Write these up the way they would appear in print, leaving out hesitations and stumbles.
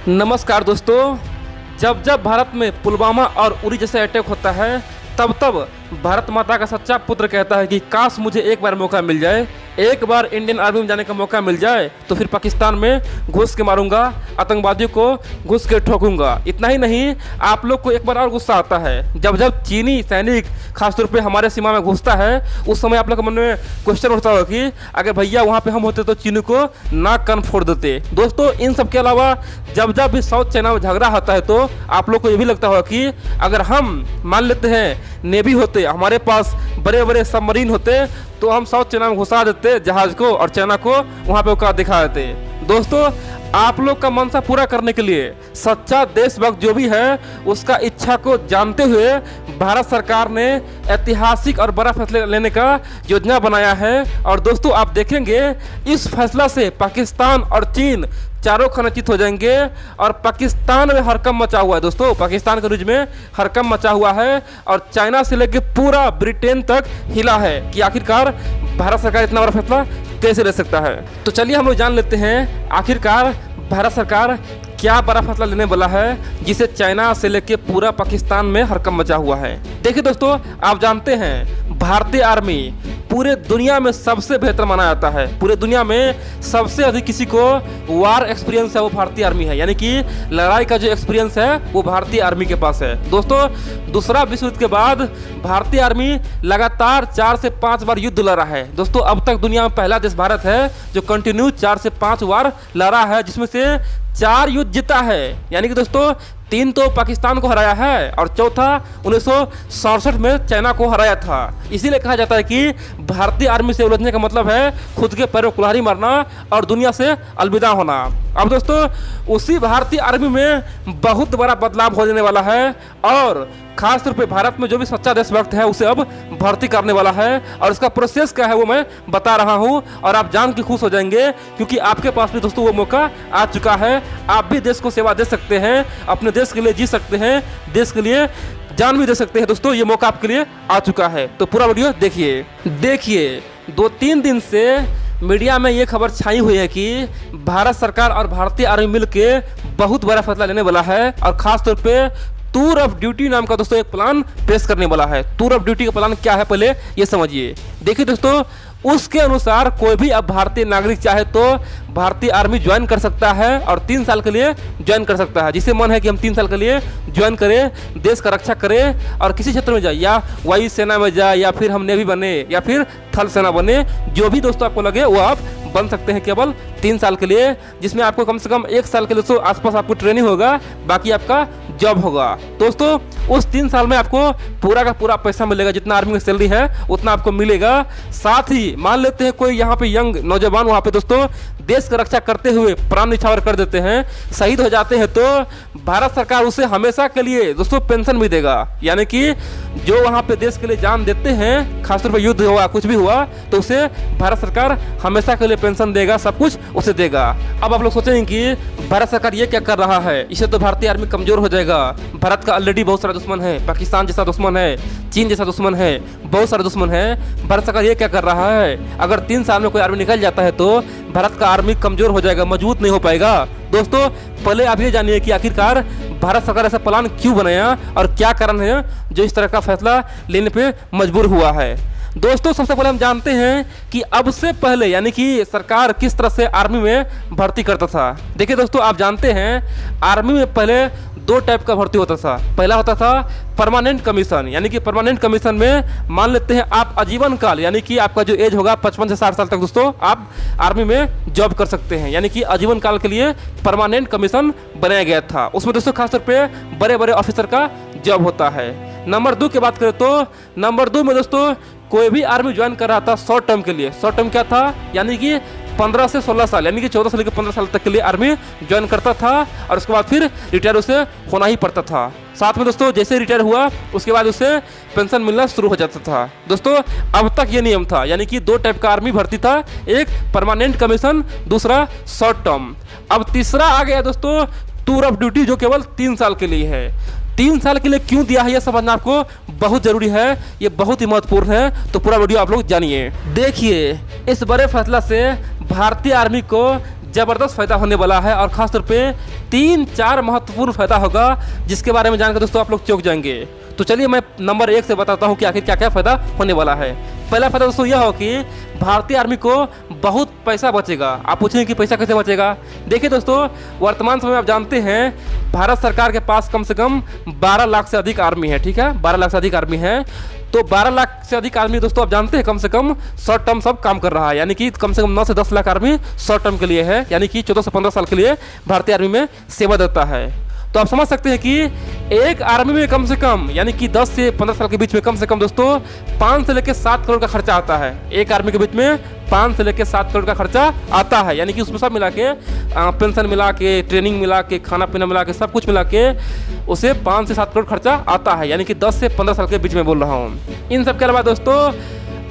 नमस्कार दोस्तों। जब जब भारत में पुलवामा और उरी जैसे अटैक होता है तब तब भारत माता का सच्चा पुत्र कहता है कि काश मुझे एक बार मौका मिल जाए, एक बार इंडियन आर्मी में जाने का मौका मिल जाए तो फिर पाकिस्तान में घुस के मारूंगा, आतंकवादियों को घुस के ठोकूंगा। इतना ही नहीं, आप लोग को एक बार और गुस्सा आता है जब जब चीनी सैनिक खासतौर पे हमारे सीमा में घुसता है। उस समय आप लोग के मन में क्वेश्चन उठता होगा कि अगर भैया वहाँ पे हम होते तो चीनी को नाक कान फोड़ देते। दोस्तों, इन सब के अलावा जब जब भी साउथ चाइना में झगड़ा होता है तो आप लोग को ये भी लगता होगा कि अगर हम मान लेते हैं नेवी होते, हमारे पास बड़े बड़े सबमरीन होते तो हम साउथ चाइना में घुसा देते जहाज को और चाइना को वहाँ पे औकात दिखा देते। दोस्तों, आप लोग का मनसा पूरा करने के लिए सच्चा देशभक्त जो भी है उसका इच्छा को जानते हुए भारत सरकार ने ऐतिहासिक और बड़ा फैसला लेने का योजना बनाया है। और दोस्तों, आप देखेंगे इस फैसला से पाकिस्तान और चीन चारों खनचित हो जाएंगे और पाकिस्तान में हड़कंप मचा हुआ है। दोस्तों, पाकिस्तान के रीज में हड़कंप मचा हुआ है और चाइना से लेकर पूरा ब्रिटेन तक हिला है कि आखिरकार भारत सरकार इतना बड़ा फैसला कैसे ले सकता है। तो चलिए हम लोग जान लेते हैं आखिरकार भारत सरकार क्या बड़ा फैसला लेने वाला है जिसे चाइना से लेके पूरा पाकिस्तान में हड़कंप मचा हुआ है। देखिए दोस्तों, आप जानते हैं भारतीय आर्मी पूरे दुनिया में सबसे बेहतर माना जाता है। पूरे दुनिया में सबसे अधिक किसी को वार एक्सपीरियंस है वो भारतीय आर्मी है, यानी कि लड़ाई का जो एक्सपीरियंस है वो भारतीय आर्मी के पास है। दोस्तों, दूसरा विश्व युद्ध के बाद भारतीय आर्मी लगातार 4 से 5 बार युद्ध लड़ा है। दोस्तों, अब तक दुनिया में पहला देश भारत है जो कंटिन्यू 4 से 5 बार लड़ा है, जिसमें से 4 युद्ध जीता है। यानी कि दोस्तों 3 तो पाकिस्तान को हराया है और चौथा 1967 में चाइना को हराया था। इसीलिए कहा जाता है कि भारतीय आर्मी से उलझने का मतलब है खुद के पैरों कुल्हाड़ी मारना और दुनिया से अलविदा होना। अब दोस्तों, उसी भारतीय आर्मी में बहुत बड़ा बदलाव हो जाने वाला है और खास तौर पे भारत में जो भी सच्चा देशभक्त है उसे अब भर्ती करने वाला है। और इसका प्रोसेस क्या है वो मैं बता रहा हूँ और आप जान के खुश हो जाएंगे क्योंकि आपके पास भी दोस्तों वो मौका आ चुका है। आप भी देश को सेवा दे सकते हैं, अपने देश के लिए जी सकते हैं, देश के लिए जान भी दे सकते हैं। दोस्तों, ये मौका आपके लिए आ चुका है, तो पूरा वीडियो देखिए। 2-3 दिन से मीडिया में ये खबर छाई हुई है कि भारत सरकार और भारतीय आर्मी मिलकर बहुत बड़ा फैसला लेने वाला है और खास तौर पे टूर ऑफ ड्यूटी नाम का दोस्तों एक प्लान पेश करने वाला है। टूर ऑफ ड्यूटी का प्लान क्या है पहले ये समझिए। देखिए दोस्तों, उसके अनुसार कोई भी अब भारतीय नागरिक चाहे तो भारतीय आर्मी ज्वाइन कर सकता है और 3 साल के लिए ज्वाइन कर सकता है। जिसे मन है कि हम 3 साल के लिए ज्वाइन करें, देश का रक्षा करें और किसी क्षेत्र में जाए, या वायु सेना में जाए या फिर हम नेवी बने या फिर थल सेना बने, जो भी दोस्तों आपको लगे वो आप बन सकते हैं केवल 3 साल के लिए, जिसमें आपको कम से कम 1 साल के दोस्तों आसपास आपको ट्रेनिंग होगा, बाकी आपका जॉब होगा। दोस्तों, उस 3 साल में आपको पूरा का पूरा पैसा मिलेगा, जितना आर्मी की सैलरी है उतना आपको मिलेगा। साथ ही मान लेते हैं कोई यहाँ पे यंग नौजवान वहाँ पे दोस्तों देश की रक्षा करते हुए प्राण न्यौछावर कर देते हैं, शहीद हो जाते हैं, तो भारत सरकार उसे हमेशा के लिए दोस्तों पेंशन भी देगा। यानी कि जो वहाँ पे देश के लिए जान देते हैं, खासतौर पर युद्ध हुआ कुछ भी हुआ तो उसे भारत सरकार हमेशा के लिए पेंशन देगा, सब कुछ उसे देगा। अब आप लोग सोचेंगे कि भारत सरकार ये क्या कर रहा है, इससे तो भारतीय आर्मी कमजोर हो जाएगा। भारत का ऑलरेडी बहुत सारा दुश्मन है, पाकिस्तान जैसा दुश्मन है, चीन जैसा दुश्मन है, बहुत सारे दुश्मन है। भारत सरकार ये क्या कर रहा है, अगर 3 साल में कोई आर्मी निकल जाता है तो भारत का आर्मी कमजोर हो जाएगा, मजबूत नहीं हो पाएगा। दोस्तों, पहले आप ये जानिए कि आखिरकार भारत सरकार ऐसा प्लान क्यों बनाया और क्या कारण है जो इस तरह का फैसला लेने पे मजबूर हुआ है। दोस्तों, सबसे पहले हम जानते हैं कि अब से पहले यानी कि सरकार किस तरह से आर्मी में भर्ती करता था। देखिए दोस्तों, आप जानते हैं आर्मी में पहले 2 टाइप का भर्ती होता था। पहला होता था परमानेंट कमीशन, यानी कि परमानेंट कमीशन में मान लेते हैं आप आजीवन काल, यानी कि आपका जो एज होगा 55 से 60 साल तक दोस्तों आप आर्मी में जॉब कर सकते हैं। यानी कि आजीवन काल के लिए परमानेंट कमीशन बनाया गया था। उसमें दोस्तों खासतौर पे बड़े बड़े ऑफिसर का जॉब होता है। नंबर 2 की बात करें तो नंबर 2 में दोस्तों कोई भी आर्मी ज्वाइन कर रहा था शॉर्ट टर्म के लिए। शॉर्ट टर्म क्या था, यानी कि 15 से 16 साल, यानी कि 14 से लेकर 15 साल तक के लिए आर्मी ज्वाइन करता था और उसके बाद फिर रिटायर उसे होना ही पड़ता था। साथ में दोस्तों जैसे रिटायर हुआ उसके बाद उसे पेंशन मिलना शुरू हो जाता था। दोस्तों, अब तक ये नियम था, यानी कि 2 टाइप का आर्मी भर्ती था, एक परमानेंट कमीशन, दूसरा शॉर्ट टर्म। अब तीसरा आ गया दोस्तों टूर ऑफ ड्यूटी, जो केवल 3 साल के लिए है। 3 साल के लिए क्यों दिया है यह समझना आपको बहुत जरूरी है, ये बहुत ही महत्वपूर्ण है, तो पूरा वीडियो आप लोग जानिए। देखिए, इस बड़े फैसला से भारतीय आर्मी को ज़बरदस्त फ़ायदा होने वाला है और ख़ास तौर पे 3-4 महत्वपूर्ण फ़ायदा होगा जिसके बारे में जानकर दोस्तों आप लोग चौंक जाएंगे। तो चलिए मैं नंबर 1 से बताता हूँ कि आखिर क्या क्या फ़ायदा होने वाला है। पहला फ़ायदा दोस्तों यह हो कि भारतीय आर्मी को बहुत पैसा बचेगा। आप पूछेंगे कि पैसा कैसे बचेगा? देखिए दोस्तों, वर्तमान समय में आप जानते हैं भारत सरकार के पास कम से कम 12 लाख से अधिक आर्मी है। ठीक है, 12 लाख से अधिक आर्मी है। तो 12 लाख से अधिक आर्मी दोस्तों आप जानते हैं कम से कम शॉर्ट टर्म सब काम कर रहा है, यानी कि कम से कम 9 से 10 लाख आर्मी शॉर्ट टर्म के लिए है, यानी कि 14 से 15 साल के लिए भारतीय आर्मी में सेवा देता है। तो आप समझ सकते हैं कि एक आर्मी में कम से कम यानी कि 10 से 15 साल के बीच में कम से कम दोस्तों 5 से लेकर 7 करोड़ का खर्चा आता है। एक आर्मी के बीच में 5 से लेकर 7 करोड़ का खर्चा आता है, यानी कि उसमें सब मिला के पेंशन मिला के, ट्रेनिंग मिला के, खाना पीना मिला के, सब कुछ मिला के उसे 5 से 7 करोड़ खर्चा आता है, यानी कि 10 से 15 साल के बीच में बोल रहा हूँ। इन सब के अलावा दोस्तों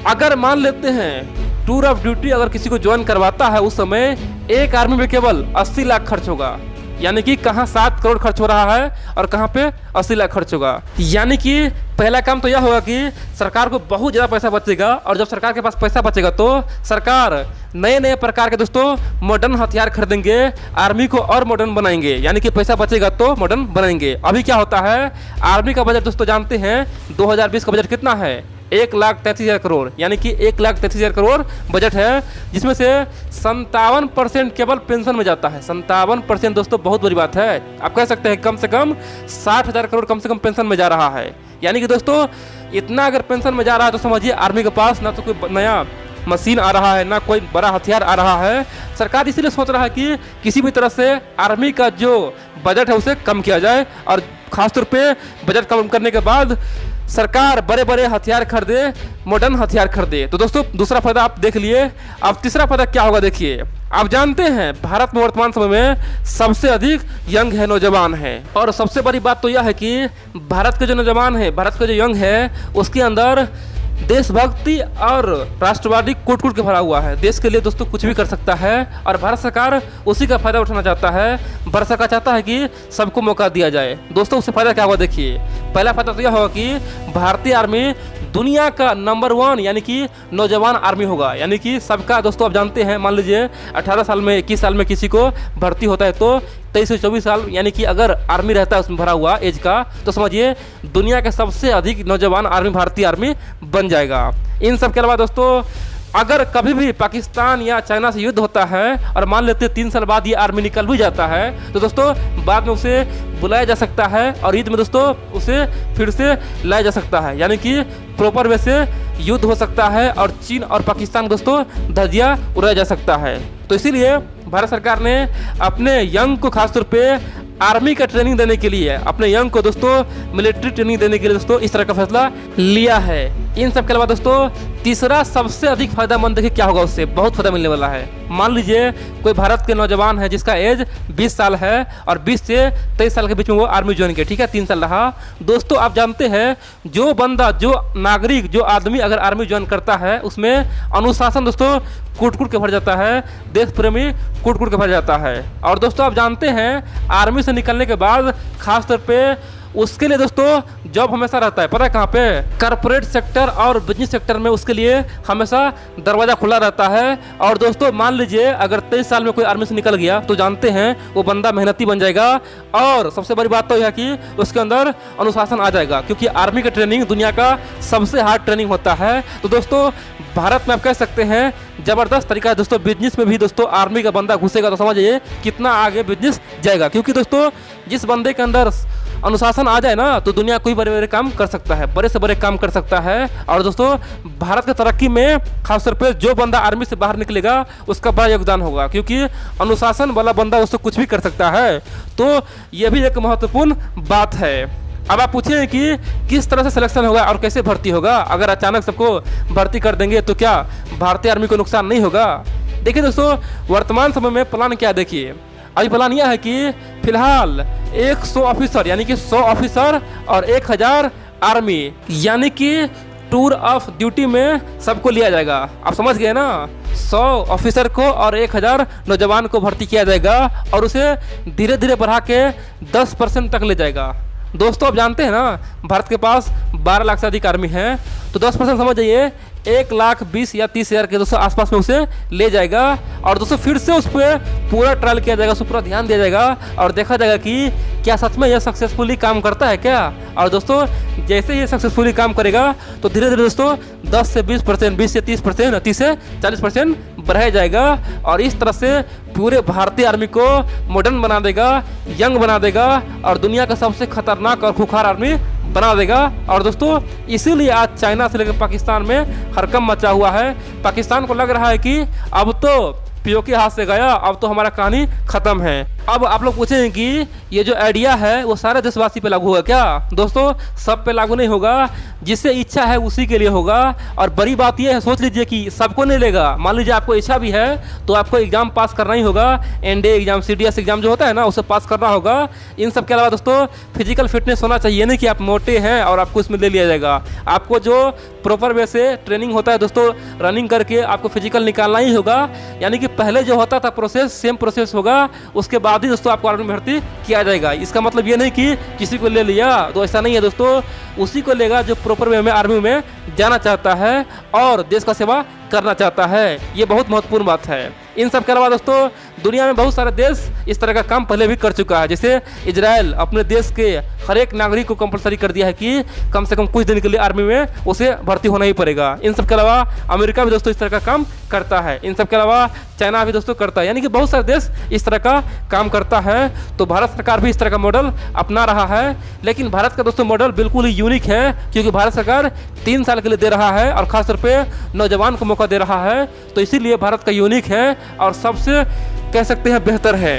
अगर मान लेते हैं टूर ऑफ ड्यूटी अगर किसी को ज्वाइन करवाता है, उस समय एक आर्मी में केवल 80 लाख खर्च होगा, यानी कि कहाँ 7 करोड़ खर्च हो रहा है और कहाँ पे 80 लाख खर्च होगा। यानी कि पहला काम तो यह होगा कि सरकार को बहुत ज़्यादा पैसा बचेगा, और जब सरकार के पास पैसा बचेगा तो सरकार नए नए प्रकार के दोस्तों मॉडर्न हथियार खरीदेंगे, आर्मी को और मॉडर्न बनाएंगे, यानी कि पैसा बचेगा तो मॉडर्न बनाएंगे। अभी क्या होता है, आर्मी का बजट दोस्तों जानते हैं 2020 का बजट कितना है, 1,33,000 करोड़, यानी कि 1,33,000 करोड़ बजट है, जिसमें से 57% केवल पेंशन में जाता है। 57% दोस्तों बहुत बड़ी बात है। आप कह सकते हैं कम से कम 60,000 करोड़ कम से कम पेंशन में जा रहा है। यानी कि दोस्तों इतना अगर पेंशन में जा रहा है तो समझिए आर्मी के पास ना तो कोई नया मशीन आ रहा है, ना कोई बड़ा हथियार आ रहा है। सरकार इसीलिए सोच रहा है कि किसी भी तरह से आर्मी का जो बजट है उसे कम किया जाए, और खासतौर पे बजट कम करने के बाद सरकार बड़े बड़े हथियार खरीदे, मॉडर्न हथियार खरीदे। तो दोस्तों दूसरा फायदा आप देख लिए। अब तीसरा फायदा क्या होगा देखिए। आप जानते हैं भारत में वर्तमान समय में सबसे अधिक यंग है, नौजवान है, और सबसे बड़ी बात तो यह है कि भारत के जो नौजवान है, भारत का जो यंग है, उसके अंदर देशभक्ति और राष्ट्रवादी कूट कूट के भरा हुआ है। देश के लिए दोस्तों कुछ भी कर सकता है, और भारत सरकार उसी का फायदा उठाना चाहता है। भारत सरकार चाहता है कि सबको मौका दिया जाए। दोस्तों उससे फायदा क्या होगा देखिए। पहला फायदा तो यह होगा कि भारतीय आर्मी दुनिया का नंबर 1 यानी कि नौजवान आर्मी होगा, यानी कि सबका दोस्तों आप जानते हैं, मान लीजिए 18 साल में 21 साल में किसी को भर्ती होता है तो 23 से 24 साल यानी कि अगर आर्मी रहता है उसमें भरा हुआ एज का, तो समझिए दुनिया का सबसे अधिक नौजवान आर्मी भारतीय आर्मी बन जाएगा। इन सब के अलावा दोस्तों अगर कभी भी पाकिस्तान या चाइना से युद्ध होता है और मान लेते 3 साल बाद ये आर्मी निकल भी जाता है, तो दोस्तों बाद में उसे बुलाया जा सकता है और ईद में दोस्तों उसे फिर से लाया जा सकता है, यानी कि प्रॉपर वे से युद्ध हो सकता है और चीन और पाकिस्तान दोस्तों धज्जियां उड़ाया जा सकता है। तो इसीलिए भारत सरकार ने अपने यंग को खासतौर पे आर्मी का ट्रेनिंग देने के लिए, अपने यंग को दोस्तों मिलिट्री ट्रेनिंग देने के लिए दोस्तों इस तरह का फैसला लिया है। इन सब के अलावा दोस्तों तीसरा सबसे अधिक फायदामंद देखिए क्या होगा, उससे बहुत फायदा मिलने वाला है। मान लीजिए कोई भारत के नौजवान है जिसका एज 20 साल है और 20 से 23 साल के बीच में वो आर्मी ज्वाइन किया, ठीक है, 3 साल रहा। दोस्तों आप जानते हैं जो बंदा, जो नागरिक, जो आदमी अगर आर्मी ज्वाइन करता है उसमें अनुशासन दोस्तों कूट कूट के भर जाता है, देश प्रेमी कूट कूट के भर जाता है। और दोस्तों आप जानते हैं आर्मी से निकलने के बाद खासतौर पे उसके लिए दोस्तों जॉब हमेशा रहता है, पता है कहाँ पे, कॉर्पोरेट सेक्टर और बिजनेस सेक्टर में उसके लिए हमेशा दरवाज़ा खुला रहता है। और दोस्तों मान लीजिए अगर 23 साल में कोई आर्मी से निकल गया तो जानते हैं वो बंदा मेहनती बन जाएगा, और सबसे बड़ी बात तो यह है कि उसके अंदर अनुशासन आ जाएगा, क्योंकि आर्मी का ट्रेनिंग दुनिया का सबसे हार्ड ट्रेनिंग होता है। तो दोस्तों भारत में आप कह सकते हैं ज़बरदस्त तरीका है दोस्तों। बिजनेस में भी दोस्तों आर्मी का बंदा घुसेगा तो समझिए कितना आगे बिजनेस जाएगा, क्योंकि दोस्तों जिस बंदे के अंदर अनुशासन आ जाए ना तो दुनिया कोई बड़े बड़े काम कर सकता है, बड़े से बड़े काम कर सकता है। और दोस्तों भारत की तरक्की में खासतौर पे जो बंदा आर्मी से बाहर निकलेगा उसका बड़ा योगदान होगा, क्योंकि अनुशासन वाला बंदा उसको कुछ भी कर सकता है। तो ये भी एक महत्वपूर्ण बात है। अब आप पूछिए कि किस तरह से सिलेक्शन होगा और कैसे भर्ती होगा। अगर अचानक सबको भर्ती कर देंगे तो क्या भारतीय आर्मी को नुकसान नहीं होगा? देखिए दोस्तों वर्तमान समय में प्लान क्या, देखिए अभी प्लान यह है कि फिलहाल 100 ऑफिसर यानी कि 100 ऑफिसर और 1000 आर्मी यानी कि टूर ऑफ ड्यूटी में सबको लिया जाएगा। आप समझ गए ना, 100 ऑफिसर को और 1000 नौजवान को भर्ती किया जाएगा और उसे धीरे धीरे बढ़ा के 10% तक ले जाएगा। दोस्तों आप जानते हैं ना, भारत के पास 12 लाख से अधिक आर्मी है, तो 10% समझ जाइए 1,20,000 या 30,000 के दोस्तों आसपास में उसे ले जाएगा। और दोस्तों फिर से उस पर पूरा ट्रायल किया जाएगा, उस पर पूरा ध्यान दिया जाएगा और देखा जाएगा कि क्या सच में यह सक्सेसफुली काम करता है क्या। और दोस्तों जैसे ये सक्सेसफुली काम करेगा तो धीरे धीरे दोस्तों 10 से 20%, 20 से 30%, 30 से 40% बढ़ाया जाएगा और इस तरह से पूरे भारतीय आर्मी को मॉडर्न बना देगा, यंग बना देगा और दुनिया का सबसे खतरनाक और खुखार आर्मी बना देगा। और दोस्तों इसीलिए आज चाइना से लेकर पाकिस्तान में हड़कंप मचा हुआ है। पाकिस्तान को लग रहा है कि अब तो पीओके हाथ से गया, अब तो हमारा कहानी खत्म है। अब आप लोग पूछेंगे कि ये जो आइडिया है वो सारे देशवासी पे लागू होगा क्या? दोस्तों सब पे लागू नहीं होगा, जिससे इच्छा है उसी के लिए होगा। और बड़ी बात ये है, सोच लीजिए कि सबको नहीं लेगा। मान लीजिए आपको इच्छा भी है तो आपको एग्जाम पास करना ही होगा, एनडीए एग्जाम, सीडीएस एग्जाम जो होता है ना उसे पास करना होगा। इन सब के अलावा दोस्तों फिजिकल फिटनेस होना चाहिए, नहीं कि आप मोटे हैं और आपको इसमें ले लिया जाएगा। आपको जो प्रॉपर वे से ट्रेनिंग होता है दोस्तों, रनिंग करके आपको फिजिकल निकालना ही होगा। यानी कि पहले जो होता था प्रोसेस सेम प्रोसेस होगा, उसके बाद ही दोस्तों आपको आर्मी में भर्ती किया जाएगा। इसका मतलब ये नहीं कि किसी को ले लिया, तो ऐसा नहीं है दोस्तों। उसी को लेगा जो प्रॉपर वे में आर्मी में जाना चाहता है और देश का सेवा करना चाहता है। ये बहुत महत्वपूर्ण बात है। इन सब के अलावा दोस्तों दुनिया में बहुत सारे देश इस तरह का काम पहले भी कर चुका है। जैसे इजराइल अपने देश के हर एक नागरिक को कंपलसरी कर दिया है कि कम से कम कुछ दिन के लिए आर्मी में उसे भर्ती होना ही पड़ेगा। इन सब के अलावा अमेरिका भी दोस्तों इस तरह का काम करता है। इन सब के अलावा चाइना भी दोस्तों करता है, यानी कि बहुत सारे देश इस तरह का काम करता है। तो भारत सरकार भी इस तरह का मॉडल अपना रहा है। लेकिन भारत का दोस्तों मॉडल बिल्कुल ही यूनिक है, क्योंकि भारत सरकार 3 साल के लिए दे रहा है और खासतौर पे नौजवान को मौका दे रहा है। तो इसीलिए भारत का यूनिक है और सबसे कह सकते हैं बेहतर है।